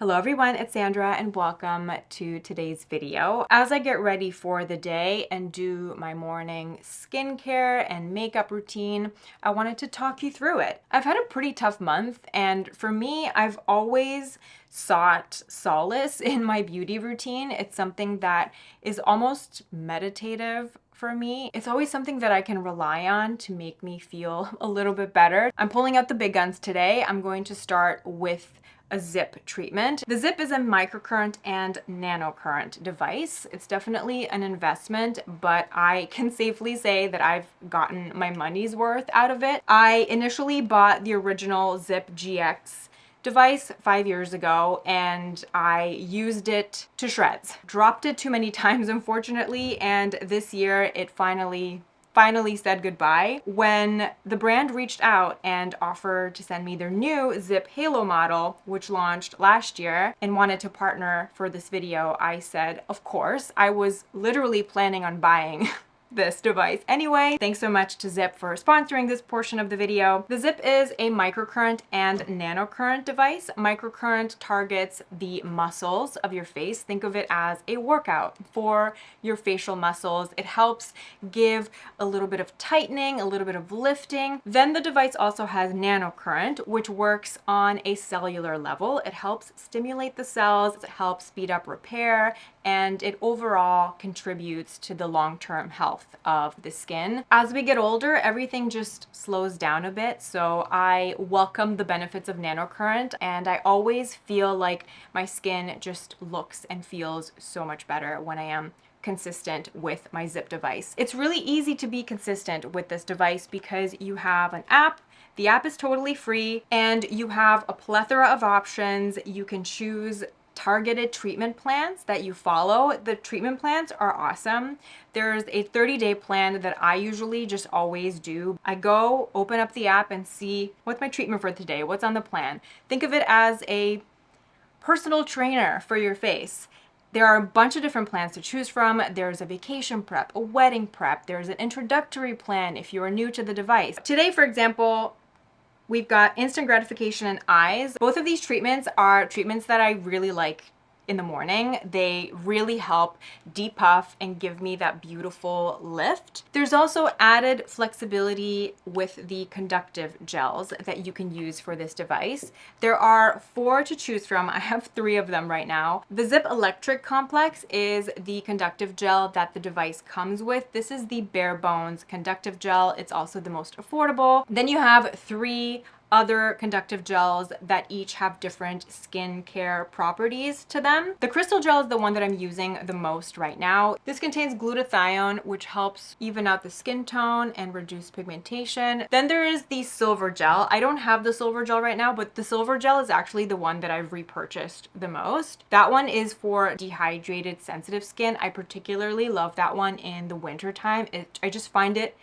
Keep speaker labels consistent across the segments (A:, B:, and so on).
A: Hello everyone, it's Sandra and welcome to today's video. As I get ready for the day and do my morning skincare and makeup routine, I wanted to talk you through it. I've had a pretty tough month, and for me, I've always sought solace in my beauty routine. It's something that is almost meditative for me. It's always something that I can rely on to make me feel a little bit better. I'm pulling out the big guns today. I'm going to start with a ZIIP treatment. The ZIIP is a microcurrent and nanocurrent device. It's definitely an investment, but I can safely say that I've gotten my money's worth out of it. I initially bought the original ZIIP GX device 5 years ago, and I used it to shreds. Dropped it too many times, unfortunately, and this year it finally said goodbye. When the brand reached out and offered to send me their new ZIIP Halo model, which launched last year, and wanted to partner for this video, I said, of course. I was literally planning on buying this device anyway. Thanks so much to ZIIP for sponsoring this portion of the video. The ZIIP is a microcurrent and nanocurrent device. Microcurrent targets the muscles of your face. Think of it as a workout for your facial muscles. It helps give a little bit of tightening, a little bit of lifting. Then the device also has nanocurrent, which works on a cellular level. It helps stimulate the cells, it helps speed up repair, and it overall contributes to the long-term health of the skin. As we get older, everything just slows down a bit, so I welcome the benefits of nanocurrent, and I always feel like my skin just looks and feels so much better when I am consistent with my ZIIP device. It's really easy to be consistent with this device because you have an app. The app is totally free, and you have a plethora of options. You can choose targeted treatment plans that you follow. The treatment plans are awesome. There's a 30-day plan that I usually just always do. I go open up the app and see what's my treatment for today, what's on the plan. Think of it as a personal trainer for your face. There are a bunch of different plans to choose from. There's a vacation prep, a wedding prep, there's an introductory plan if you are new to the device. Today, for example, we've got instant gratification and eyes. Both of these treatments are treatments that I really like in the morning. They really help depuff and give me that beautiful lift. There's also added flexibility with the conductive gels that you can use for this device. There are 4 to choose from. I have 3 of them right now. The ZIIP Electric Complex is the conductive gel that the device comes with. This is the bare bones conductive gel. It's also the most affordable. Then you have 3 other conductive gels that each have different skincare properties to them. The crystal gel is the one that I'm using the most right now. This contains glutathione, which helps even out the skin tone and reduce pigmentation. Then there is the silver gel. I don't have the silver gel right now, but the silver gel is actually the one that I've repurchased the most. That one is for dehydrated, sensitive skin. I particularly love that one in the winter time. I just find it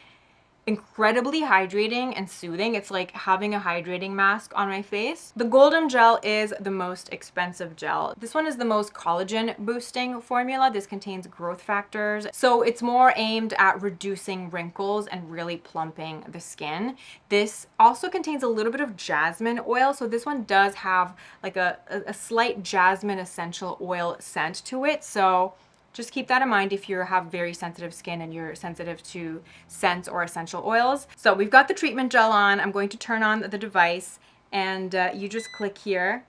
A: incredibly hydrating and soothing. It's like having a hydrating mask on my face. The golden gel is the most expensive gel. This one is the most collagen boosting formula. This contains growth factors, so it's more aimed at reducing wrinkles and really plumping the skin. This also contains a little bit of jasmine oil, so this one does have like a slight jasmine essential oil scent to it, so just keep that in mind if you have very sensitive skin and you're sensitive to scents or essential oils. So we've got the treatment gel on. I'm going to turn on the device, and you just click here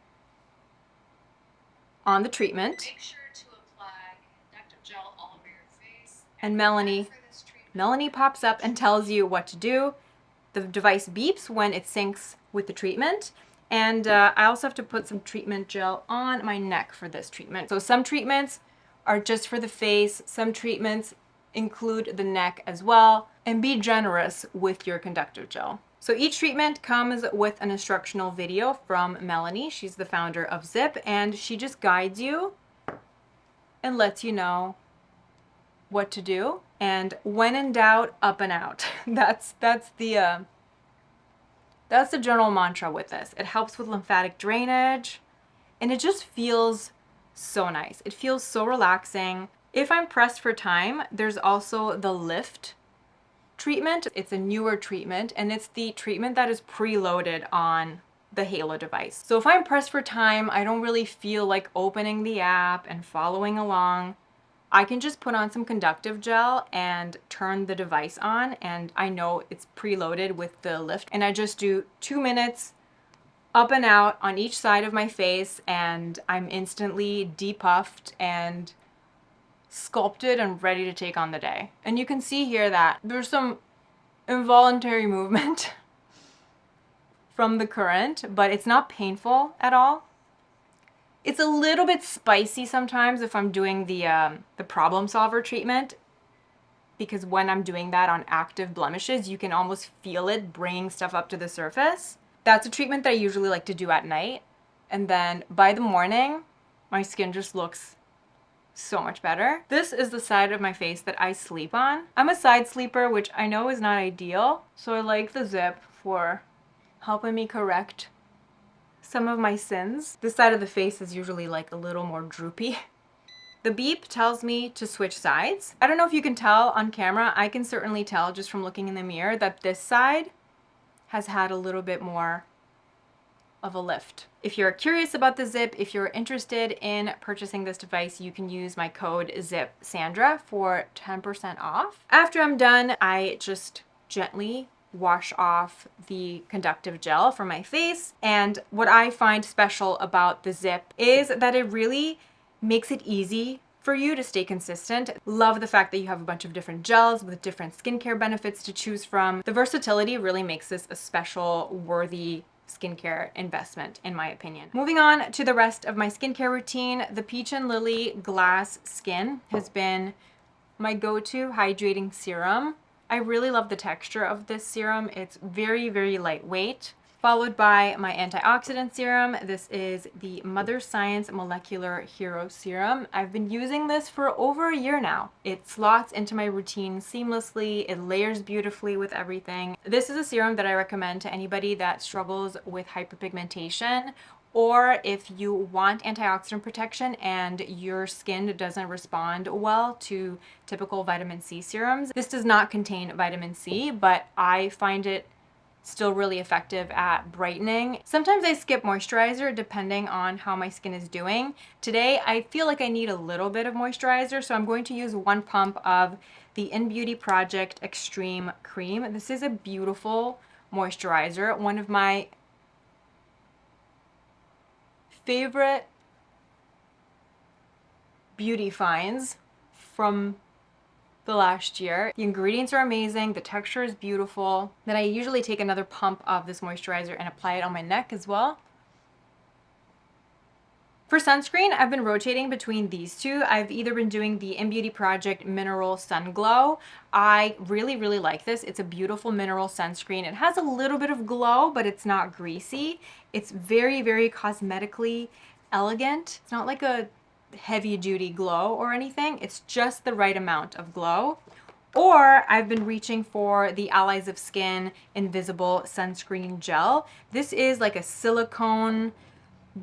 A: on the treatment.
B: Make sure to apply conductive gel all over your face.
A: And Melanie pops up and tells you what to do. The device beeps when it syncs with the treatment. And I also have to put some treatment gel on my neck for this treatment. So some treatments are just for the face. Some treatments include the neck as well. And be generous with your conductive gel. So each treatment comes with an instructional video from Melanie. She's the founder of ZIIP, and she just guides you and lets you know what to do. And when in doubt, up and out. That's the general mantra with this. It helps with lymphatic drainage, and it just feels so nice. It feels so relaxing. If I'm pressed for time, there's also the Lift treatment. It's a newer treatment, and it's the treatment that is preloaded on the Halo device. So if I'm pressed for time, I don't really feel like opening the app and following along, I can just put on some conductive gel and turn the device on, and I know it's preloaded with the lift, and I just do 2 minutes up and out on each side of my face, and I'm instantly depuffed and sculpted and ready to take on the day. And you can see here that there's some involuntary movement from the current, but it's not painful at all. It's a little bit spicy sometimes if I'm doing the problem solver treatment, because when I'm doing that on active blemishes, you can almost feel it bringing stuff up to the surface. That's a treatment that I usually like to do at night. And then by the morning, my skin just looks so much better. This is the side of my face that I sleep on. I'm a side sleeper, which I know is not ideal. So I like the ZIIP for helping me correct some of my sins. This side of the face is usually like a little more droopy. The beep tells me to switch sides. I don't know if you can tell on camera. I can certainly tell just from looking in the mirror that this side has had a little bit more of a lift. If you're curious about the ZIIP, if you're interested in purchasing this device, you can use my code ttsandra for 10% off. After I'm done, I just gently wash off the conductive gel from my face. And what I find special about the ZIIP is that it really makes it easy for you to stay consistent. Love the fact that you have a bunch of different gels with different skincare benefits to choose from. The versatility really makes this a special, worthy skincare investment, in my opinion. Moving on to the rest of my skincare routine, the Peach and Lily Glass Skin has been my go-to hydrating serum. I really love the texture of this serum. It's very, very lightweight. Followed by my antioxidant serum. This is the Mother Science Molecular Hero Serum. I've been using this for over a year now. It slots into my routine seamlessly. It layers beautifully with everything. This is a serum that I recommend to anybody that struggles with hyperpigmentation, or if you want antioxidant protection and your skin doesn't respond well to typical vitamin C serums. This does not contain vitamin C, but I find it still really effective at brightening. Sometimes I skip moisturizer depending on how my skin is doing. Today, I feel like I need a little bit of moisturizer, so I'm going to use 1 pump of the InnBeauty Project Extreme Cream. This is a beautiful moisturizer, one of my favorite beauty finds from the last year. The ingredients are amazing, the texture is beautiful. Then I usually take another pump of this moisturizer and apply it on my neck as well. For sunscreen, I've been rotating between these two. I've either been doing the InnBeauty Project Mineral Sun Glow. I really, really like this. It's a beautiful mineral sunscreen. It has a little bit of glow, but it's not greasy. It's very, very cosmetically elegant. It's not like a heavy duty glow or anything. It's just the right amount of glow. Or I've been reaching for the Allies of Skin Invisible Sunscreen Gel. This is like a silicone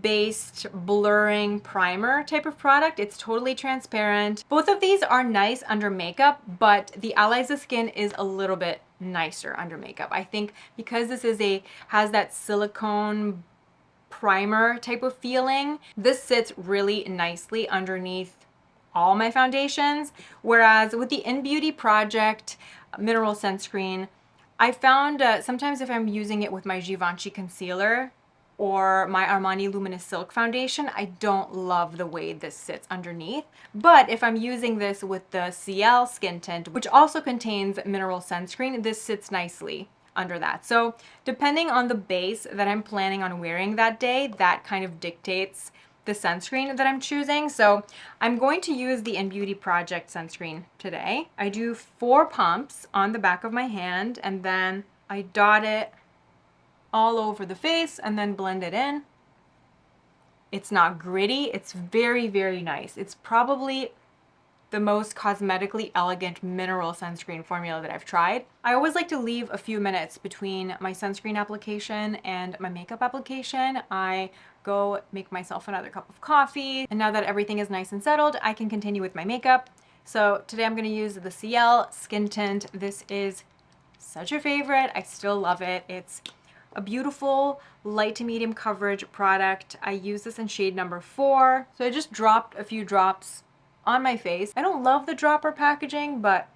A: based blurring primer type of product. It's totally transparent. Both of these are nice under makeup, but the Allies of Skin is a little bit nicer under makeup. I think because this is has that silicone primer type of feeling, this sits really nicely underneath all my foundations. Whereas with the InnBeauty Project Mineral Sunscreen, I found sometimes if I'm using it with my Givenchy concealer or my Armani Luminous Silk foundation, I don't love the way this sits underneath. But if I'm using this with the Ciele Skin Tint, which also contains mineral sunscreen, this sits nicely under that. So depending on the base that I'm planning on wearing that day, that kind of dictates the sunscreen that I'm choosing. So I'm going to use the InnBeauty Project sunscreen today. I do 4 pumps on the back of my hand, and then I dot it all over the face and then blend it in. It's not gritty. It's very, very nice. It's probably the most cosmetically elegant mineral sunscreen formula that I've tried. I always like to leave a few minutes between my sunscreen application and my makeup application. I go make myself another cup of coffee, and now that everything is nice and settled, I can continue with my makeup. So today I'm going to use the Ciele Skin Tint. This is such a favorite. I still love it. It's a beautiful light to medium coverage product. I use this in shade number 4. So I just dropped a few drops on my face. I don't love the dropper packaging, but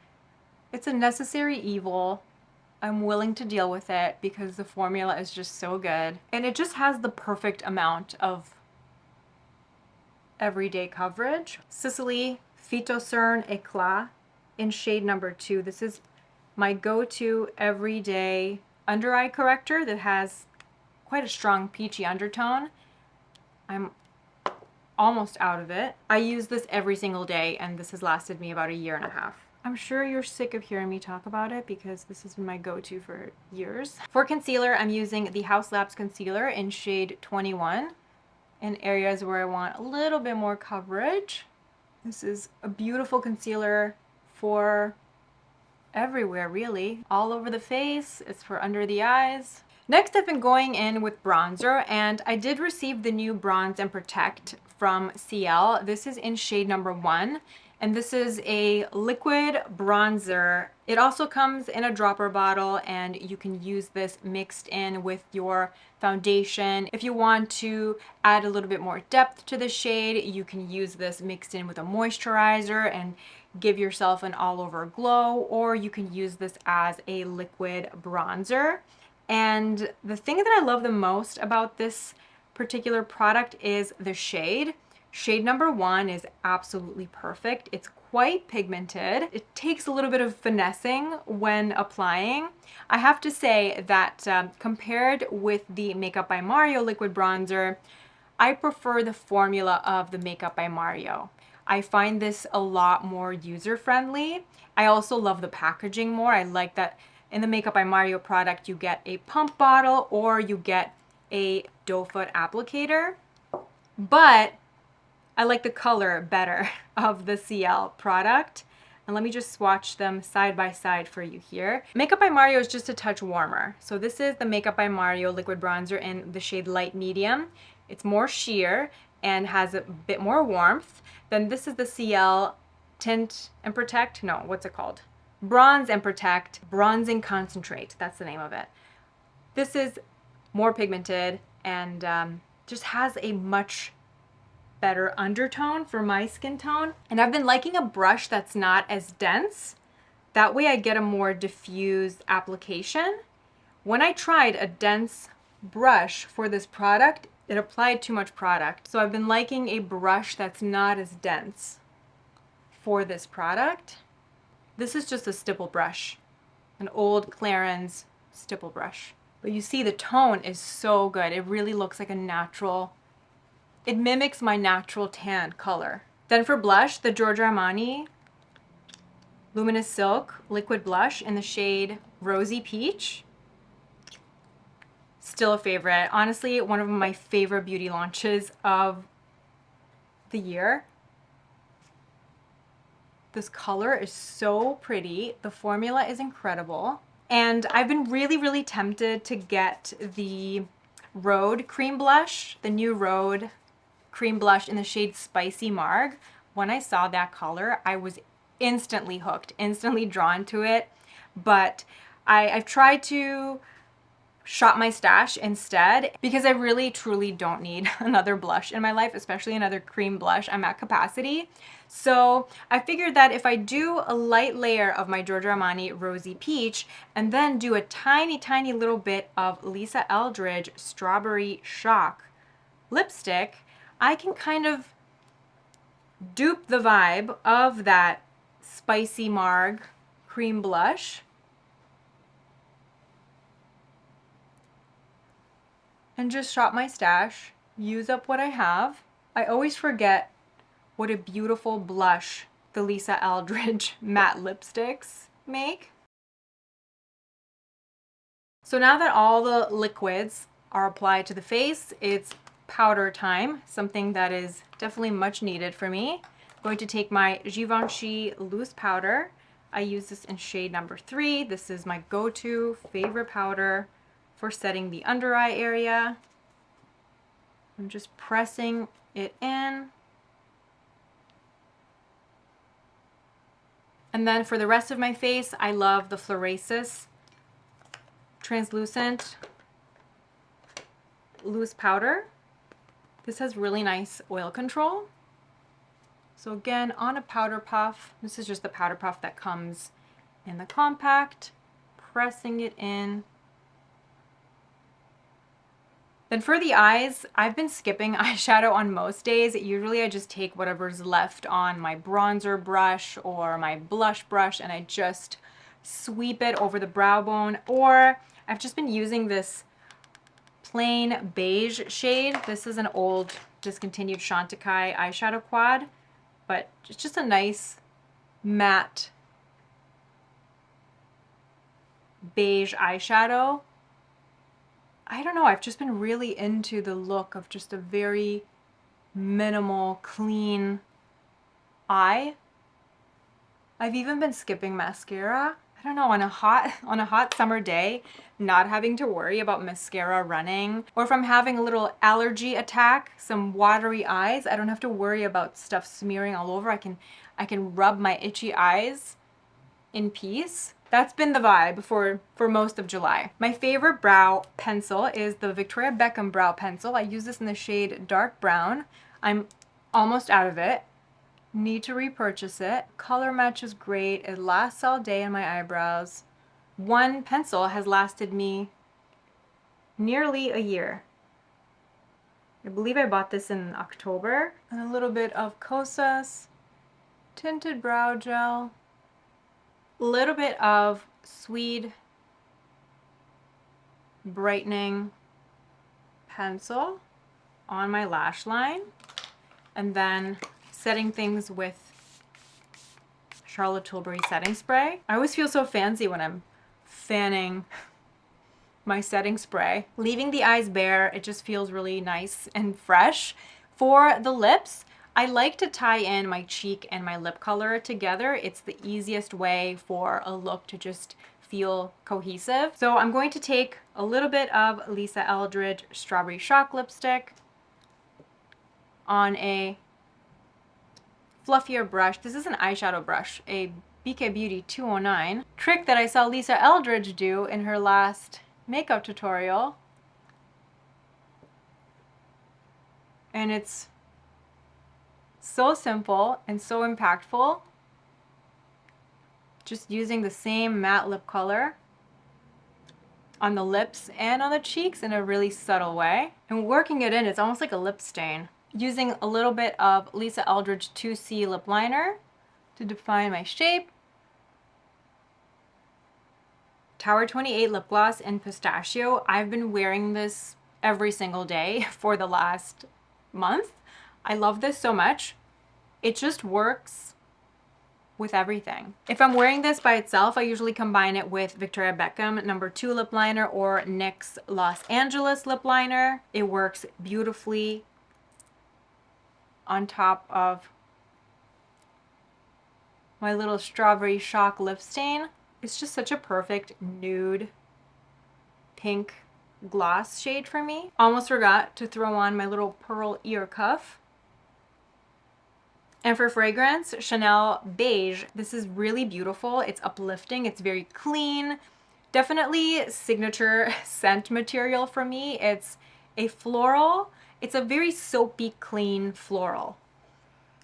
A: it's a necessary evil. I'm willing to deal with it because the formula is just so good. And it just has the perfect amount of everyday coverage. Sisley Phytocern Eclat in shade number 2. This is my go-to everyday under eye corrector that has quite a strong peachy undertone. I'm almost out of it. I use this every single day and this has lasted me about a year and a half. I'm sure you're sick of hearing me talk about it because this has been my go-to for years. For concealer, I'm using the Haus Labs Concealer in shade 21 in areas where I want a little bit more coverage. This is a beautiful concealer for everywhere, really. All over the face. It's for under the eyes. Next, I've been going in with bronzer, and I did receive the new Bronze and Protect from Ciele. This is in shade number 1, and this is a liquid bronzer. It also comes in a dropper bottle, and you can use this mixed in with your foundation. If you want to add a little bit more depth to the shade, you can use this mixed in with a moisturizer and give yourself an all-over glow, or you can use this as a liquid bronzer. And the thing that I love the most about this particular product is the shade. Shade number 1 is absolutely perfect. It's quite pigmented. It takes a little bit of finessing when applying. I have to say that compared with the Makeup by Mario liquid bronzer, I prefer the formula of the Makeup by Mario. I find this a lot more user-friendly. I also love the packaging more. I like that in the Makeup by Mario product, you get a pump bottle or you get a doe foot applicator. But I like the color better of the Ciele product. And let me just swatch them side by side for you here. Makeup by Mario is just a touch warmer. So this is the Makeup by Mario liquid bronzer in the shade light medium. It's more sheer and has a bit more warmth. Then this is the Ciele Tint and Protect. No, what's it called? Bronze and Protect Bronzing Concentrate. That's the name of it. This is more pigmented and just has a much better undertone for my skin tone. And I've been liking a brush that's not as dense. That way I get a more diffused application. When I tried a dense brush for this product, it applied too much product. So I've been liking a brush that's not as dense for this product. This is just a stipple brush, an old Clarins stipple brush. But you see the tone is so good. It really looks like a natural, it mimics my natural tan color. Then for blush, the Giorgio Armani Luminous Silk Liquid Blush in the shade Rosy Peach. Still a favorite. Honestly, one of my favorite beauty launches of the year. This color is so pretty. The formula is incredible. And I've been really tempted to get the Rhode cream blush, the new Rhode cream blush in the shade Spicy Marg. When I saw that color, I was instantly hooked, instantly drawn to it. But I've tried to shop my stash instead because I really truly don't need another blush in my life, especially another cream blush. I'm at capacity. So I figured that if I do a light layer of my Giorgio Armani Rosy Peach and then do a tiny little bit of Lisa Eldridge Strawberry Shock lipstick, I can kind of dupe the vibe of that Spicy Marg cream blush and just shop my stash, use up what I have. I always forget what a beautiful blush the Lisa Eldridge matte lipsticks make. So now that all the liquids are applied to the face, it's powder time, something that is definitely much needed for me. I'm going to take my Givenchy loose powder. I use this in shade number 3. This is my go-to favorite powder for setting the under eye area. I'm just pressing it in. And then for the rest of my face, I love the Florasis translucent loose powder. This has really nice oil control. So again, on a powder puff, this is just the powder puff that comes in the compact, pressing it in. Then for the eyes, I've been skipping eyeshadow on most days. Usually I just take whatever's left on my bronzer brush or my blush brush and I just sweep it over the brow bone. Or I've just been using this plain beige shade. This is an old discontinued Chantecaille eyeshadow quad, but it's just a nice matte beige eyeshadow. I don't know, I've just been really into the look of just a very minimal, clean eye. I've even been skipping mascara. I don't know, on a hot summer day, not having to worry about mascara running, or if I'm having a little allergy attack, some watery eyes, I don't have to worry about stuff smearing all over. I can rub my itchy eyes in peace. That's been the vibe for most of July. My favorite brow pencil is the Victoria Beckham brow pencil. I use this in the shade dark brown. I'm almost out of it. Need to repurchase it. Color match is great. It lasts all day in my eyebrows. One pencil has lasted me nearly a year. I believe I bought this in October. And a little bit of Kosas Tinted Brow Gel. A little bit of Swede brightening pencil on my lash line, and then setting things with Charlotte Tilbury setting spray. I always feel so fancy when I'm fanning my setting spray. Leaving the eyes bare, it just feels really nice and fresh. For the lips, I like to tie in my cheek and my lip color together. It's the easiest way for a look to just feel cohesive. So I'm going to take a little bit of Lisa Eldridge Strawberry Shock lipstick on a fluffier brush. This is an eyeshadow brush, a BK Beauty 209. Trick that I saw Lisa Eldridge do in her last makeup tutorial. And it's so simple and so impactful. Just using the same matte lip color on the lips and on the cheeks in a really subtle way. And working it in, it's almost like a lip stain. Using a little bit of Lisa Eldridge 2C lip liner to define my shape. Tower 28 lip gloss in Pistachio. I've been wearing this every single day for the last month. I love this so much. It just works with everything. If I'm wearing this by itself, I usually combine it with Victoria Beckham No. 2 lip liner or NYX Los Angeles lip liner. It works beautifully on top of my little Strawberry Shock lip stain. It's just such a perfect nude pink gloss shade for me. Almost forgot to throw on my little pearl ear cuff. And for fragrance, Chanel Beige. This is really beautiful. It's uplifting. It's very clean. Definitely signature scent material for me. It's a floral. It's a very soapy, clean floral.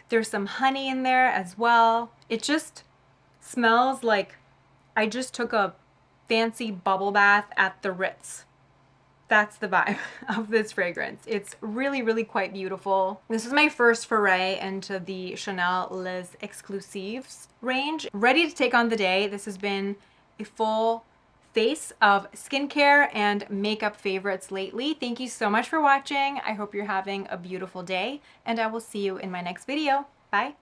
A: There's some honey in there as well. It just smells like I just took a fancy bubble bath at the Ritz. That's the vibe of this fragrance. It's really, really quite beautiful. This is my first foray into the Chanel Les Exclusifs range. Ready to take on the day. This has been a full face of skincare and makeup favorites lately. Thank you so much for watching. I hope you're having a beautiful day, and I will see you in my next video. Bye.